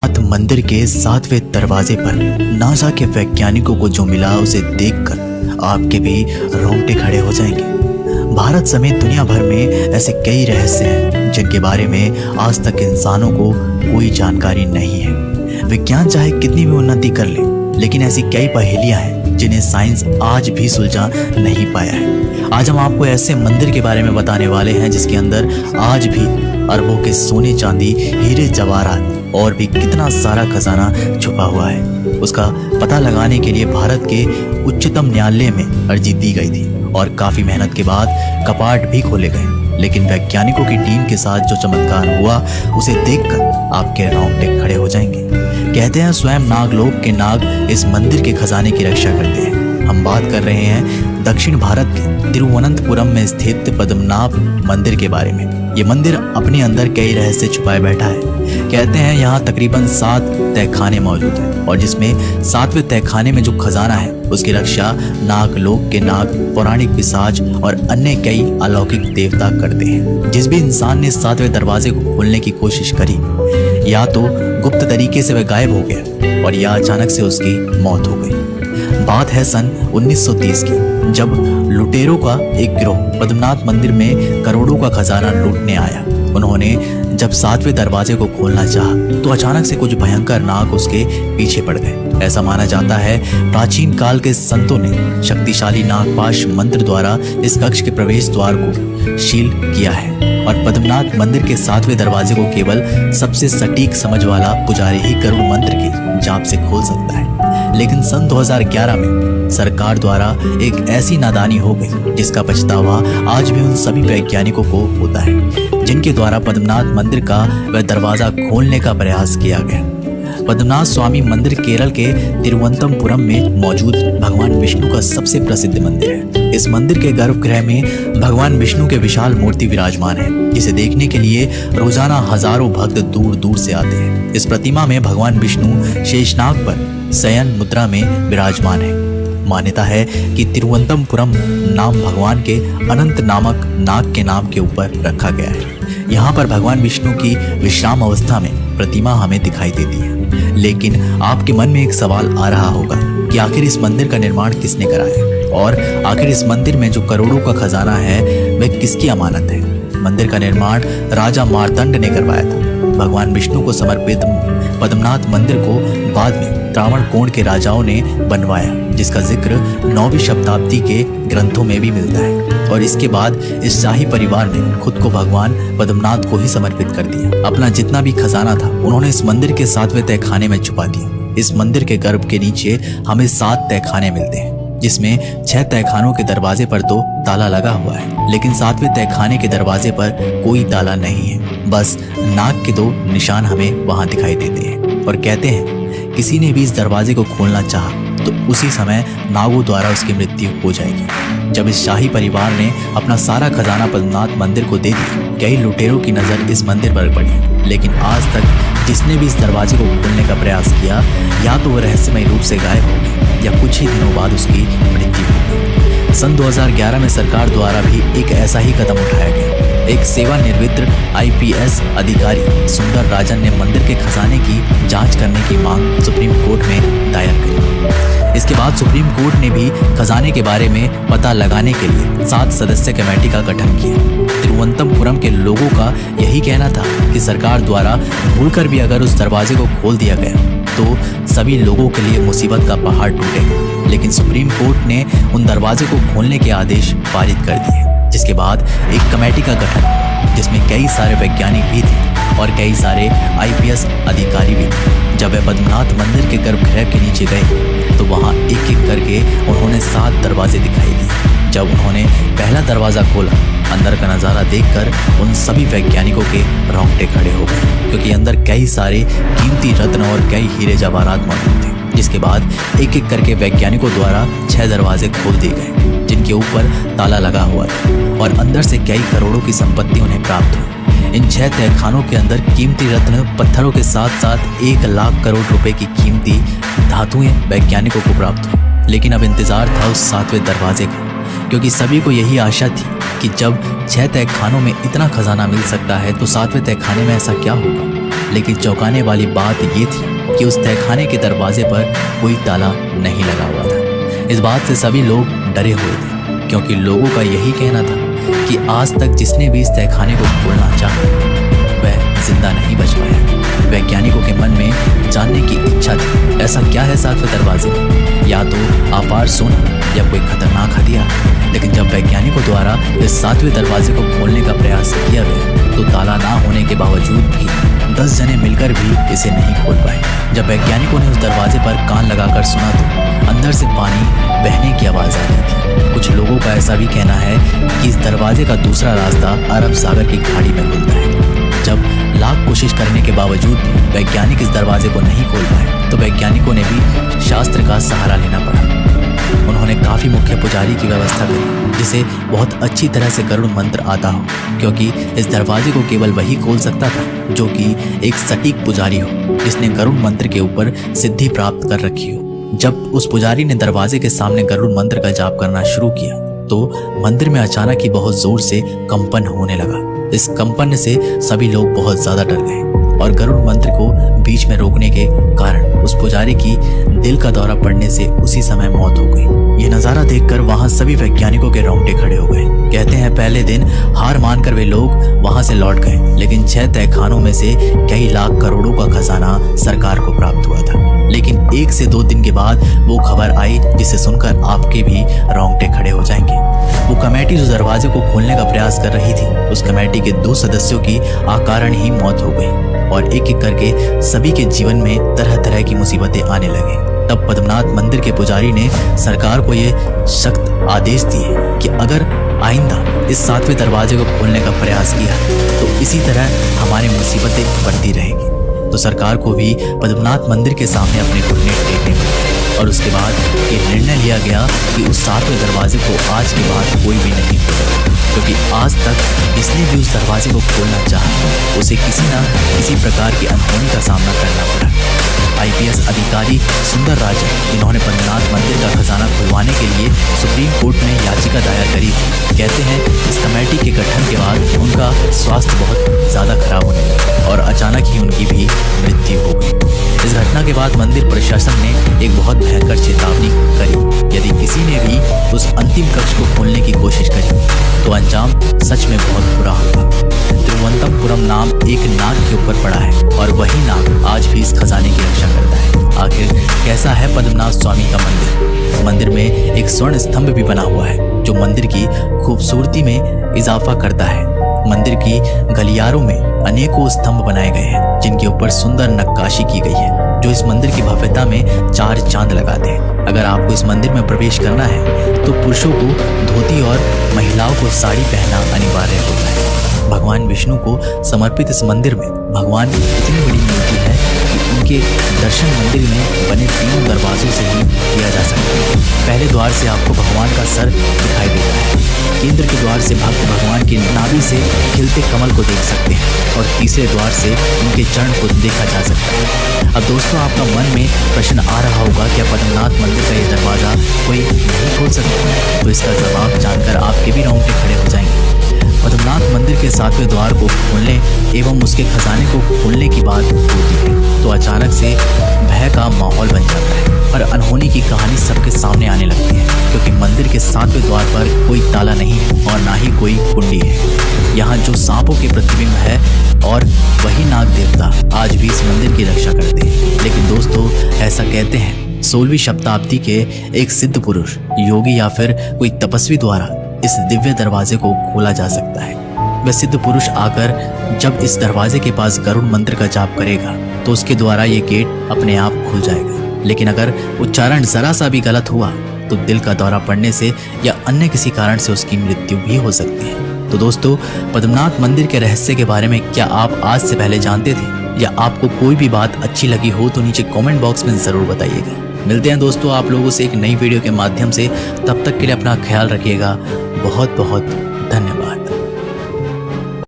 मंदिर के 7वें दरवाजे पर नासा के वैज्ञानिकों को जो मिला उसे देखकर आपके भी रोंगटे खड़े हो जाएंगे। भारत समेत दुनिया भर में ऐसे कई रहस्य हैं जिनके बारे में आज तक इंसानों को कोई जानकारी नहीं है। विज्ञान चाहे कितनी भी उन्नति कर ले, लेकिन ऐसी कई पहेलियां हैं जिन्हें साइंस आज भी सुलझा नहीं पाया है। आज हम आपको ऐसे मंदिर के बारे में बताने वाले हैं जिसके अंदर आज भी अरबों के सोने चांदी हीरे जवाहरात और भी कितना सारा खजाना छुपा हुआ है। उसका पता लगाने के लिए भारत के उच्चतम न्यायालय में अर्जी दी गई थी और काफी मेहनत के बाद कपाट भी खोले गए। लेकिन वैज्ञानिकों की टीम के साथ जो चमत्कार हुआ उसे देखकर आपके रोंगटे खड़े हो जाएंगे। कहते हैं स्वयं नागलोक के नाग इस मंदिर के खजाने की रक्षा करते हैं। हम बात कर रहे हैं दक्षिण भारत के तिरुवनंतपुरम में स्थित पद्मनाभ मंदिर के बारे में। ये मंदिर अपने अंदर कई रहस्य छुपाए बैठा है। कहते हैं यहाँ तकरीबन 7 तहखाने मौजूद हैं और जिसमें 7वें तहखाने में जो खजाना है उसकी रक्षा नागलोक के नाग, पौराणिक पिशाच और अन्य कई अलौकिक देवता करते हैं। जिस भी इंसान ने 7वें दरवाजे को खोलने की कोशिश करी, या तो गुप्त तरीके से वह गायब हो गया और या अचानक से उसकी मौत हो गई। बात है सन 1930 की, जब लुटेरों का एक गिरोह पद्मनाभ मंदिर में करोड़ों का खजाना लूटने आया। उन्होंने जब 7वें दरवाजे को खोलना चाहा तो अचानक से कुछ भयंकर नाग उसके पीछे पड़ गए। ऐसा माना जाता है प्राचीन काल के संतों ने शक्तिशाली नागपाश मंत्र द्वारा इस कक्ष के प्रवेश द्वार को शील किया है और पद्मनाभ मंदिर के 7वें दरवाजे को केवल सबसे सटीक समझ वाला पुजारी ही गरुड़ मंत्र के जाप से खोल सकता है। लेकिन सन 2011 में सरकार द्वारा एक ऐसी नादानी हो गई जिसका पछतावा आज भी उन सभी वैज्ञानिकों को होता है जिनके द्वारा पद्मनाभ मंदिर का वह दरवाजा खोलने का प्रयास किया गया। पद्मनाभ स्वामी मंदिर केरल के तिरुवनंतपुरम में मौजूद भगवान विष्णु का सबसे प्रसिद्ध मंदिर है। इस मंदिर के गर्भगृह में भगवान विष्णु के विशाल मूर्ति विराजमान है, जिसे देखने के लिए रोजाना हजारों भक्त दूर दूर से आते हैं। इस प्रतिमा में भगवान विष्णु शेषनाग पर शयन मुद्रा में विराजमान है। मान्यता है कि तिरुवनंतपुरम नाम भगवान के अनंत नामक नाग के नाम के ऊपर रखा गया है। यहाँ पर भगवान विष्णु की विश्राम अवस्था में प्रतिमा हमें दिखाई देती है। लेकिन आपके मन में एक सवाल आ रहा होगा कि आखिर इस मंदिर का निर्माण किसने कराया और आखिर इस मंदिर में जो करोड़ों का खजाना है वह किसकी अमानत है। मंदिर का निर्माण राजा मार्तंड ने करवाया था। भगवान विष्णु को समर्पित पद्मनाभ मंदिर को बाद में त्रावणकोण के राजाओं ने बनवाया, जिसका जिक्र 9वीं शताब्दी के ग्रंथों में भी मिलता है। और इसके बाद इस शाही परिवार ने खुद को भगवान पद्मनाभ को ही समर्पित कर दिया। अपना जितना भी खजाना था उन्होंने इस मंदिर के 7वें तहखाने में छुपा दिया। इस मंदिर के गर्भ के नीचे हमें 7 तहखाने मिलते हैं, जिसमें 6 तहखानों के दरवाजे पर तो ताला लगा हुआ है, लेकिन 7वें तहखाने के दरवाजे पर कोई ताला नहीं है। बस नाग के 2 निशान हमें वहां दिखाई देते हैं और कहते हैं किसी ने भी इस दरवाजे को खोलना चाहा तो उसी समय नागों द्वारा उसकी मृत्यु हो जाएगी। जब इस शाही परिवार ने अपना सारा खजाना पद्मनाभ मंदिर को दे दिया, कई लुटेरों की नजर इस मंदिर पर पड़ी, लेकिन आज तक जिसने भी इस दरवाजे को खोलने का प्रयास किया या तो वह रहस्यमय रूप से गायब हो गई या कुछ ही दिनों बाद उसकी मृत्यु हो गई। सन 2011 में सरकार द्वारा भी एक ऐसा ही कदम उठाया गया। एक सेवानिवृत्त IPS अधिकारी सुंदर राजन ने मंदिर के खजाने की जांच करने की मांग सुप्रीम कोर्ट में दायर की। इसके बाद सुप्रीम कोर्ट ने भी खजाने के बारे में पता लगाने के लिए 7 सदस्य कमेटी का गठन किया। तिरुवनंतपुरम के लोगों का यही कहना था कि सरकार द्वारा भूलकर भी अगर उस दरवाजे को खोल दिया गया तो सभी लोगों के लिए मुसीबत का पहाड़ टूटेगा। लेकिन सुप्रीम कोर्ट ने उन दरवाजे को खोलने के आदेश पारित कर दिए, जिसके बाद एक कमेटी का गठन हुआ जिसमें कई सारे वैज्ञानिक भी थे और कई सारे IPS अधिकारी भी थे। जब वे पद्मनाभ मंदिर के गर्भगृह के नीचे गए तो वहां एक एक करके उन्होंने 7 दरवाजे दिखाई दिए। जब उन्होंने पहला दरवाजा खोला, अंदर का नज़ारा देखकर उन सभी वैज्ञानिकों के रोंगटे खड़े हो गए, क्योंकि अंदर कई सारे कीमती रत्न और कई हीरे जवाहरात मौजूद थे। जिसके बाद एक एक करके वैज्ञानिकों द्वारा 6 दरवाजे खोल दिए गए जिनके ऊपर ताला लगा हुआ था और अंदर से कई करोड़ों की संपत्ति उन्हें प्राप्त हुई। इन 6 तहखानों के अंदर कीमती रत्न पत्थरों के साथ साथ 1 लाख करोड़ रुपए की कीमती धातुएं वैज्ञानिकों को प्राप्त हुई। लेकिन अब इंतजार था उस 7वें दरवाजे का, क्योंकि सभी को यही आशा थी कि जब 6 तहखानों में इतना खजाना मिल सकता है तो 7वें तहखाने में ऐसा क्या होगा। लेकिन चौंकाने वाली बात ये थी कि उस तहखाने के दरवाजे पर कोई ताला नहीं लगा हुआ था। इस बात से सभी लोग डरे हुए थे, क्योंकि लोगों का यही कहना था कि आज तक जिसने भी इस तहखाने को खोलना चाहा वह जिंदा नहीं बच पाया। वैज्ञानिकों के मन में जानने की इच्छा थी, ऐसा क्या है सातवें दरवाजे में? या तो अपार सोना या कोई खतरनाक हथियार। लेकिन जब वैज्ञानिकों द्वारा इस सातवें दरवाजे को खोलने का प्रयास किया गया तो ताला ना होने के बावजूद भी 10 जने मिलकर भी इसे नहीं खोल पाए। जब वैज्ञानिकों ने उस दरवाजे पर कान लगाकर सुना तो अंदर से पानी बहने की आवाज आ रही थी। कुछ लोगों का ऐसा भी कहना है कि इस दरवाजे का दूसरा रास्ता अरब सागर की खाड़ी में खुलता है। जब लाख कोशिश करने के बावजूद भी वैज्ञानिक इस दरवाजे को नहीं खोल पाए तो वैज्ञानिकों ने भी शास्त्र का सहारा लेना पड़ा। उन्होंने काफी मुख्य पुजारी की व्यवस्था करी जिसे बहुत अच्छी तरह से गरुड़ मंत्र आता हो, क्योंकि इस दरवाजे को केवल वही खोल सकता था जो कि एक सटीक पुजारी हो जिसने गरुड़ मंत्र के ऊपर सिद्धि प्राप्त कर रखी हो। जब उस पुजारी ने दरवाजे के सामने गरुड़ मंत्र का जाप करना शुरू किया तो मंदिर में अचानक ही बहुत जोर से कंपन होने लगा। इस कंपन से सभी लोग बहुत ज्यादा डर गए और गरुड़ मंत्र को बीच में रोकने के कारण उस पुजारी की दिल का दौरा पड़ने से उसी समय मौत हो गई। ये नजारा देखकर वहां सभी वैज्ञानिकों के रोंगटे खड़े हो गए। कहते हैं पहले दिन हार मानकर वे लोग वहां से लौट गए, लेकिन 6 तहखानों में से कई लाख करोड़ों का खजाना सरकार को प्राप्त हुआ था। लेकिन 1 से 2 दिन के बाद वो खबर आई जिसे सुनकर आपके भी रोंगटे खड़े हो जाएंगे। वो कमेटी जो दरवाजे को खोलने का प्रयास कर रही थी, उस कमेटी के 2 सदस्यों की अकारण ही मौत हो गई और एक एक करके सभी के जीवन में तरह तरह की मुसीबतें आने लगे। तब पद्मनाथ मंदिर के पुजारी ने सरकार को ये सख्त आदेश दिए कि अगर आइंदा इस 7वें दरवाजे को खोलने का प्रयास किया तो इसी तरह हमारी मुसीबतें बढ़ती रहेगी। तो सरकार को भी पद्मनाथ मंदिर के सामने अपने घुटने टेकने पड़े और उसके बाद ये निर्णय लिया गया कि उस 7वें दरवाजे को आज के बाद कोई भी नहीं खोलेगा, क्योंकि आज तक जिसने भी उस दरवाजे को खोलना चाहा उसे किसी न किसी प्रकार की अनहोनी का सामना करना पड़ा। IPS अधिकारी सुंदर राजन, जिन्होंने पद्मनाथ मंदिर का खजाना खुलवाने के लिए सुप्रीम कोर्ट में याचिका दायर करी थी, कहते हैं इस कमेटी के गठन के बाद उनका स्वास्थ्य बहुत ज्यादा खराब होने लगा और अचानक ही उनकी भी मृत्यु हो गई। इस घटना के बाद मंदिर प्रशासन ने एक बहुत भयंकर चेतावनी करी, यदि किसी ने भी उस अंतिम कक्ष को खोलने की कोशिश करी तो अंजाम सच में बहुत बुरा होगा। तिरुवनंतपुरम नाम एक नाग के ऊपर पड़ा है और वही नाग आज भी इस खजाने की रक्षा करता है। आखिर कैसा है पद्मनाभ स्वामी का मंदिर? इस मंदिर में एक स्वर्ण स्तंभ भी बना हुआ है जो मंदिर की खूबसूरती में इजाफा करता है। मंदिर की गलियारों में अनेकों स्तंभ बनाए गए हैं जिनके ऊपर सुंदर नक्काशी की गई है जो इस मंदिर की भव्यता में 4 चांद लगाते हैं। अगर आपको इस मंदिर में प्रवेश करना है तो पुरुषों को धोती और महिलाओं को साड़ी पहनना अनिवार्य होता है। भगवान विष्णु को समर्पित इस मंदिर में भगवान की इतनी बड़ी मूर्ति है कि उनके दर्शन मंदिर में बने 3 दरवाजों से ही किया जा सकता है। पहले द्वार से आपको भगवान का सर दिखाई देता है, केंद्र के द्वार से भक्त भगवान की नाभि से खिलते कमल को देख सकते हैं और तीसरे द्वार से उनके चरण को देखा जा सकता है। अब दोस्तों, आपका मन में प्रश्न आ रहा होगा क्या पद्मनाथ मंदिर का ये दरवाजा कोई नहीं खोल सकता? तो इसका जवाब जानकर आपके भी रोंगटे खड़े हो जाएंगे। पद्मनाथ मंदिर के 7वें द्वार को खोलने एवं उसके खजाने को खोलने की बात होती है तो अचानक से भय का माहौल बन जाता है और अनहोनी की कहानी सबके सामने आने लगती है, क्योंकि मंदिर के 7वें द्वार पर कोई ताला नहीं है और ना ही कोई कुंडी है। यहाँ जो सांपों के प्रतिबिंब है और वही नाग देवता आज भी इस मंदिर की रक्षा करते हैं। लेकिन दोस्तों, ऐसा कहते हैं 16वीं शताब्दी के एक सिद्ध पुरुष, योगी या फिर कोई तपस्वी द्वारा इस दिव्य दरवाजे को खोला जा सकता है। वह सिद्ध पुरुष आकर जब इस दरवाजे के पास गरुड़ मंत्र का जाप करेगा तो उसके द्वारा ये गेट अपने आप खुल जाएगा। लेकिन अगर उच्चारण जरा सा भी गलत हुआ तो दिल का दौरा पड़ने से या अन्य किसी कारण से उसकी मृत्यु भी हो सकती है। तो दोस्तों, पद्मनाथ मंदिर के रहस्य के बारे में क्या आप आज से पहले जानते थे या आपको कोई भी बात अच्छी लगी हो तो नीचे कमेंट बॉक्स में जरूर बताइएगा। मिलते हैं दोस्तों आप लोगों से एक नई वीडियो के माध्यम से। तब तक के लिए अपना ख्याल रखिएगा। बहुत बहुत धन्यवाद।